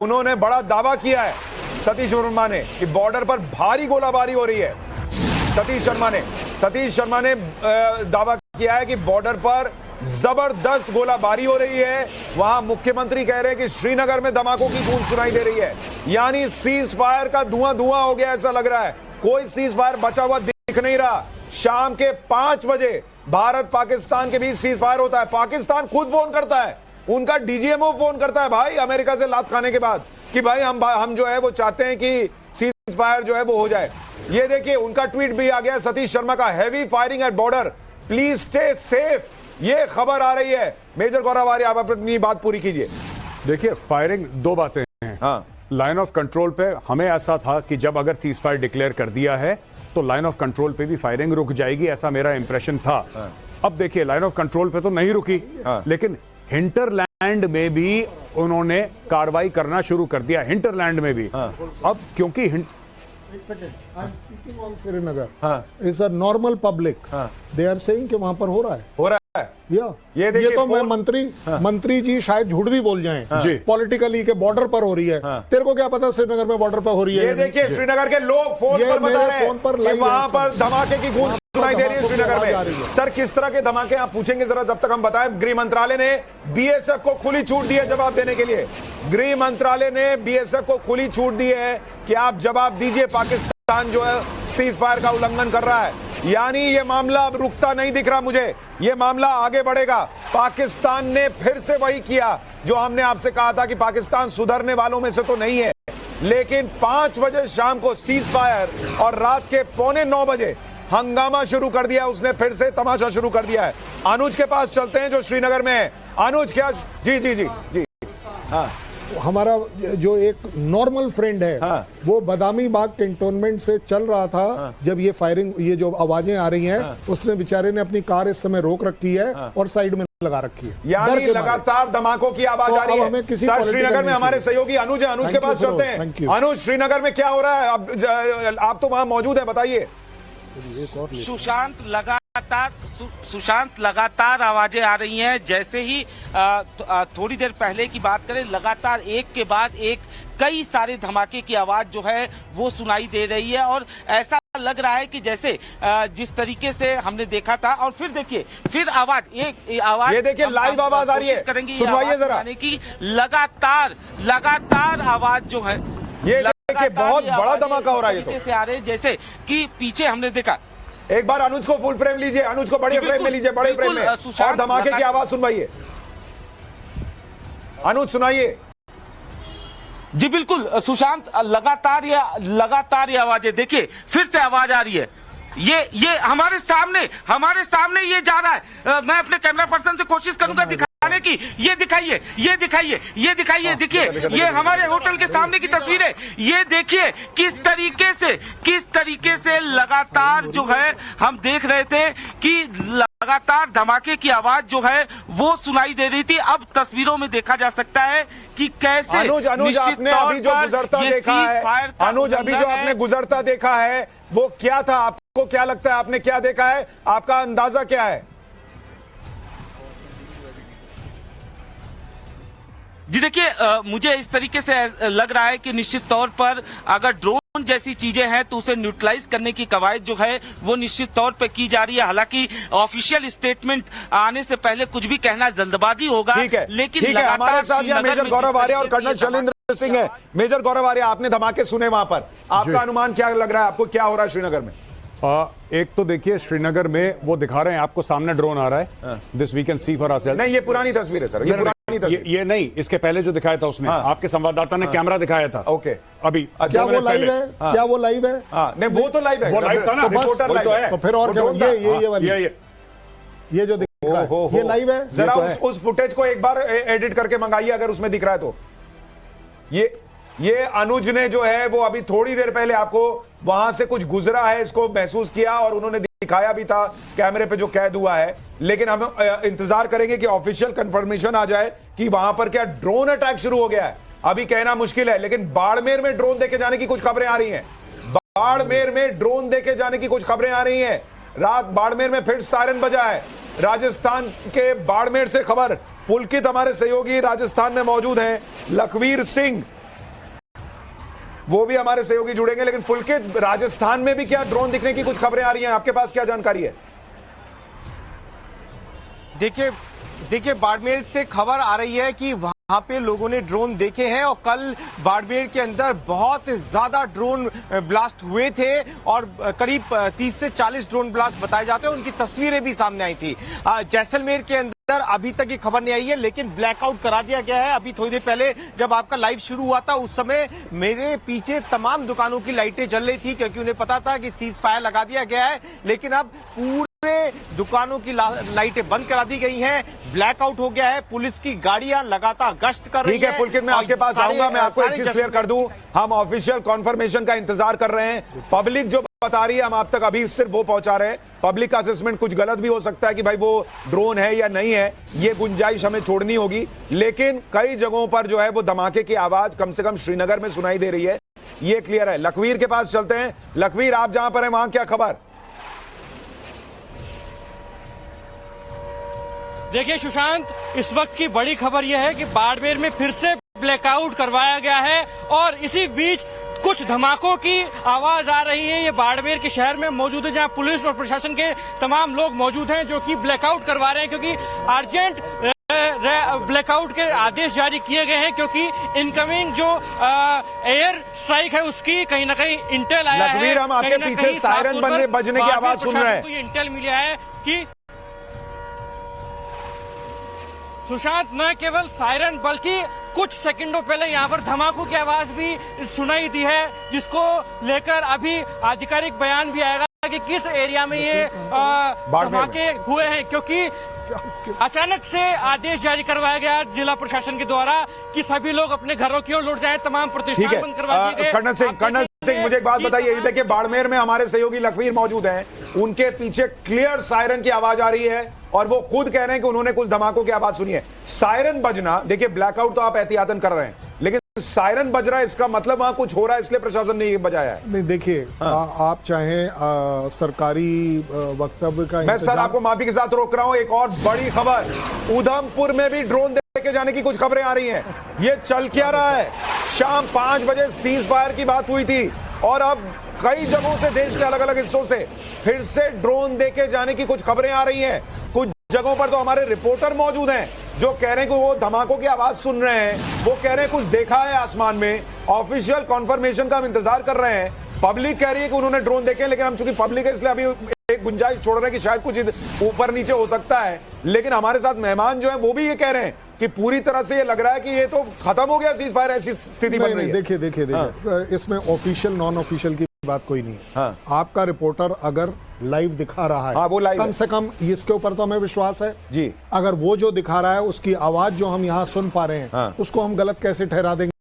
उन्होंने बड़ा दावा किया है सतीश वर्मा ने कि बॉर्डर पर भारी गोलाबारी हो रही है। सतीश शर्मा ने दावा किया है कि बॉर्डर पर जबरदस्त गोलाबारी हो रही है। वहां मुख्यमंत्री कह रहे हैं कि श्रीनगर में धमाकों की गूंज सुनाई दे रही है, यानी सीज फायर का धुआं धुआं हो गया ऐसा लग रहा है। कोई सीज फायर बचा हुआ दिख नहीं रहा। शाम के 5 बजे भारत पाकिस्तान के बीच सीज फायर होता है। पाकिस्तान खुद फोन करता है, उनका डीजीएमओ फोन करता है भाई अमेरिका से लात खाने के बाद कि भाई हम जो है वो चाहते हैं कि सीज फायर जो है वो हो जाए। ये देखिए उनका ट्वीट भी आ गया सतीश शर्मा का, heavy firing at border, please stay safe. ये खबर आ रही है। मेजर गौरव आर्य, आप अपनी बात पूरी कीजिए। देखिए फायरिंग दो बातें हैं। हाँ, लाइन ऑफ कंट्रोल पे हमें ऐसा था कि जब अगर सीज फायर डिक्लेयर कर दिया है तो लाइन ऑफ कंट्रोल पे भी फायरिंग रुक जाएगी, ऐसा मेरा इंप्रेशन था। हाँ। अब देखिए लाइन ऑफ कंट्रोल पे तो नहीं रुकी, हाँ। लेकिन हिंटरलैंड में भी उन्होंने कार्रवाई करना शुरू कर दिया, हिंटरलैंड में भी। हाँ। अब क्योंकि एक second, I am speaking on Srinagar. हाँ। इज अ नॉर्मल पब्लिक, हाँ। दे आर सेइंग कि वहां पर हो रहा है। ये देखिए तो मैं मंत्री जी शायद झूठ भी बोल जाएं। हाँ। जी। पॉलिटिकली के बॉर्डर पर हो रही है। हाँ। तेरे को क्या पता श्रीनगर में बॉर्डर पर हो रही है? ये देखिए श्रीनगर के लोग फोन पर बता रहे हैं कि वहां पर धमाके की गूंज सुनाई दे रही है श्रीनगर में। सर किस तरह के धमाके आप पूछेंगे जरा, जब तक हम बताएं। गृह मंत्रालय ने बीएसएफ को खुली छूट दी है जवाब देने के लिए। गृह मंत्रालय ने बीएसएफ को खुली छूट दी है कि आप जवाब दीजिए, पाकिस्तान जो है सीज फायर का उल्लंघन कर रहा है। यानी ये मामला अब रुकता नहीं दिख रहा मुझे, ये मामला आगे बढ़ेगा। पाकिस्तान ने फिर से वही किया जो हमने आपसे कहा था कि पाकिस्तान सुधरने वालों में से तो नहीं है, लेकिन 5 बजे शाम को सीज फायर और रात के 8:45 बजे हंगामा शुरू कर दिया उसने, फिर से तमाशा शुरू कर दिया है। अनुज के पास चलते हैं जो श्रीनगर में है। अनुज क्या? जी जी जी जी। हाँ, हमारा जो एक नॉर्मल फ्रेंड है, हाँ। वो बदामी बाग कैंटोनमेंट से चल रहा था। हाँ। जब ये फायरिंग, ये जो आवाजें आ रही हैं, हाँ। उसने बेचारे ने अपनी कार इस समय रोक रखी है। हाँ। और साइड में लगा रखी है, यानी लगातार धमाकों की आवाज आ रही है। सर श्रीनगर में हमारे सहयोगी अनुज है, अनुज के पास चलते हैं। अनुज, श्रीनगर में क्या हो रहा है? आप तो वहां मौजूद है, बताइए। सुशांत लगातार आवाजें आ रही हैं। जैसे ही थोड़ी देर पहले की बात करें, लगातार एक के बाद एक कई सारे धमाके की आवाज जो है वो सुनाई दे रही है। और ऐसा लग रहा है कि जैसे जिस तरीके से हमने देखा था, और फिर देखिए फिर आवाज ये देखिए लाइव आवाज आ रही है, सुनवाइए जरा। की लगातार आवाज जो है, ये देखिए बहुत बड़ा धमाका हो रहा है। ये तो आ रहे जैसे कि पीछे हमने देखा। एक बार अनुज को फुल फ्रेम लीजिए, अनुज को बड़े फ्रेम में लीजिए, बड़े फ्रेम में, और धमाके की आवाज सुनवाइए। अनुज सुनाइए। जी बिल्कुल सुशांत, लगातार ये आवाजें देखिए, फिर से आवाज आ रही है। ये हमारे सामने ये जा रहा है। मैं अपने कैमरा पर्सन से कोशिश करूंगा दिखाने की। ये दिखाइए, देखिए ये हमारे होटल के सामने की तस्वीर है। ये देखिए किस तरीके से लगातार जो है हम देख रहे थे कि लगातार धमाके की आवाज जो है वो सुनाई दे रही थी। अब तस्वीरों में देखा जा सकता है कि कैसे अनुज आपने अभी जो गुजरता देखा है, अनुज अभी जो आपने गुजरता देखा है वो क्या था? आपको क्या लगता है, आपने क्या देखा है? आपका अंदाजा क्या है? जी देखिए, मुझे इस तरीके से लग रहा है कि निश्चित तौर पर अगर ड्रोन जैसी चीजें हैं तो उसे न्यूट्रलाइज करने की कवायद जो है वो निश्चित तौर पर की जा रही है। हालांकि ऑफिशियल स्टेटमेंट आने से पहले कुछ भी कहना जल्दबाजी होगा। ठीक है, लेकिन ठीक है। हमारे साथ यहाँ मेजर गौरव आर्य और कर्नल शैलेंद्र सिंह है। मेजर गौरव आर्य, आपने धमाके सुने वहां पर, आपका अनुमान क्या लग रहा है? आपको क्या हो रहा है श्रीनगर में? एक तो देखिए श्रीनगर में वो दिखा रहे हैं आपको, सामने ड्रोन आ रहा है। This we can see for ourself. नहीं, ये पुरानी तस्वीर है सर, ये पुरानी तस्वीर। ये नहीं, इसके पहले जो दिखाया था उसने, आपके संवाददाता ने कैमरा दिखाया था। ओके, अभी क्या वो लाइव है? क्या वो लाइव है? नहीं, वो तो लाइव है, वो लाइव था ना, रिपोर्टर लाइव है। तो फिर और क्या? ये जो दिख रहा है ये लाइव है। जरा उस फुटेज को एक बार एडिट करके मंगाइए अगर उसमें दिख रहा है तो। ये अनुज ने जो है वो अभी थोड़ी देर पहले आपको वहां से कुछ गुजरा है, इसको महसूस किया और उन्होंने दिखाया भी था कैमरे पे जो कैद हुआ है। लेकिन हम इंतजार करेंगे कि ऑफिशियल कंफर्मेशन आ जाए कि वहां पर क्या ड्रोन अटैक शुरू हो गया है। अभी कहना मुश्किल है, लेकिन बाड़मेर में ड्रोन देके जाने की कुछ खबरें आ रही हैं। बाड़मेर में ड्रोन देके जाने की कुछ खबरें आ रही हैं। रात बाड़मेर में फिर सायरन बजा है। राजस्थान के बाड़मेर से खबर, पुलकित हमारे सहयोगी राजस्थान में मौजूद हैं, लखवीर सिंह वो भी हमारे सहयोगी जुड़ेंगे। लेकिन पुलकित, राजस्थान में भी क्या ड्रोन दिखने की कुछ खबरें आ रही हैं? आपके पास क्या जानकारी है? देखिए बाड़मेर से खबर आ रही है कि वहां पे लोगों ने ड्रोन देखे हैं और कल बाड़मेर के अंदर बहुत ज्यादा ड्रोन ब्लास्ट हुए थे और करीब 30 से 40 ड्रोन ब्लास्ट बताए जाते हैं। उनकी तस्वीरें भी सामने आई थी। जैसलमेर के अंदर अभी तक ये खबर नहीं आई है, लेकिन ब्लैकआउट करा दिया गया है। अभी थोड़ी देर पहले जब आपका लाइव शुरू हुआ था उस समय मेरे पीछे तमाम दुकानों की लाइटें जल रही थी, क्योंकि उन्हें पता था कि सीज फायर लगा दिया गया है। लेकिन अब पूरे दुकानों की लाइटें बंद करा दी गई हैं, ब्लैकआउट हो गया है। पुलिस की गाड़ियां लगातार गश्त कर रही हैं। ठीक है पुलकित, मैं आपके पास आऊंगा। मैं आपको एक चीज क्लियर कर दूं, हम ऑफिशियल कॉन्फर्मेशन का इंतजार कर रहे हैं। पब्लिक जो बता रही है हम आप तक अभी सिर्फ वो पहुंचा रहे हैं। पब्लिक का असेसमेंट कुछ गलत भी हो सकता है कि भाई वो ड्रोन है या नहीं है, ये गुंजाइश हमें छोड़नी होगी। लेकिन कई जगहों पर जो है वो धमाके की आवाज कम से कम श्रीनगर में सुनाई दे रही है, ये क्लियर है। लखवीर के पास चलते हैं। लखवीर, आप जहां पर हैं वहां क्या खबर? देखिए सुशांत, इस वक्त की बड़ी खबर यह है कि बाड़मेर में फिर से ब्लैकआउट करवाया गया है और इसी बीच कुछ धमाकों की आवाज आ रही है। ये बाड़मेर के शहर में मौजूद है, जहां पुलिस और प्रशासन के तमाम लोग मौजूद हैं जो कि ब्लैकआउट करवा रहे हैं, क्योंकि अर्जेंट ब्लैकआउट के आदेश जारी किए गए हैं, क्योंकि इनकमिंग जो एयर स्ट्राइक है उसकी कहीं ना कहीं इंटेल आया है। लखवीर, हम आपके पीछे सायरन बजने की आवाज सुन रहे हैं। इंटेल मिला है कि सुशांत, न केवल सायरन बल्कि कुछ सेकंडों पहले यहाँ पर धमाकों की आवाज भी सुनाई दी है, जिसको लेकर अभी आधिकारिक बयान भी आएगा कि किस एरिया में ये धमाके हुए हैं, क्योंकि अचानक से आदेश जारी करवाया गया जिला प्रशासन के द्वारा कि सभी लोग अपने घरों की ओर लौट जाएं, तमाम प्रतिष्ठान बंद करवा दिए गए। कर्नल सिंह, मुझे एक बात बताइए। देखिए बाड़मेर में हमारे सहयोगी लखवीर मौजूद हैं, उनके पीछे क्लियर सायरन की आवाज आ रही है और वो खुद कह रहे हैं कि उन्होंने कुछ धमाकों की आवाज सुनी है। सायरन बजना, देखिए ब्लैकआउट तो आप एहतियातन कर रहे हैं, लेकिन सायरन बज रहा है, इसका मतलब वहां कुछ हो रहा है, इसलिए प्रशासन ने ये बजाया है। नहीं देखिए, आप चाहें सरकारी वक्तव्य का, मैं सर आपको माफी के साथ रोक रहा हूं। एक और बड़ी खबर, उधमपुर में भी ड्रोन लेके जाने की कुछ खबरें आ रही हैं। ये चल क्या रहा है? शाम 5 बजे सीज फायर की बात हुई थी और अब कई जगहों से, देश के अलग अलग हिस्सों से फिर से ड्रोन देके जाने की कुछ खबरें आ रही हैं। कुछ जगहों पर तो हमारे रिपोर्टर मौजूद हैं जो कह रहे हैं कि वो धमाकों की आवाज सुन रहे हैं, वो कह रहे हैं कुछ देखा है आसमान में। ऑफिशियल कॉन्फर्मेशन का हम इंतजार कर रहे हैं। पब्लिक कह रही है कि उन्होंने ड्रोन देखे, लेकिन हम चूंकि पब्लिक है इसलिए अभी एक गुंजाइश छोड़ रहे हैं कि शायद कुछ ऊपर नीचे हो सकता है। लेकिन हमारे साथ मेहमान जो है वो भी ये कह रहे हैं कि पूरी तरह से ये लग रहा है कि ये तो खत्म हो गया सीज फायर, ऐसी स्थिति बन रही है। देखिए इसमें ऑफिशियल नॉन ऑफिशियल की बात कोई नहीं है। आपका रिपोर्टर अगर लाइव दिखा रहा है, वो लाइव कम से कम इसके ऊपर तो हमें विश्वास है जी। अगर वो जो दिखा रहा है उसकी आवाज जो हम यहाँ सुन पा रहे हैं उसको हम गलत कैसे ठहरा देंगे?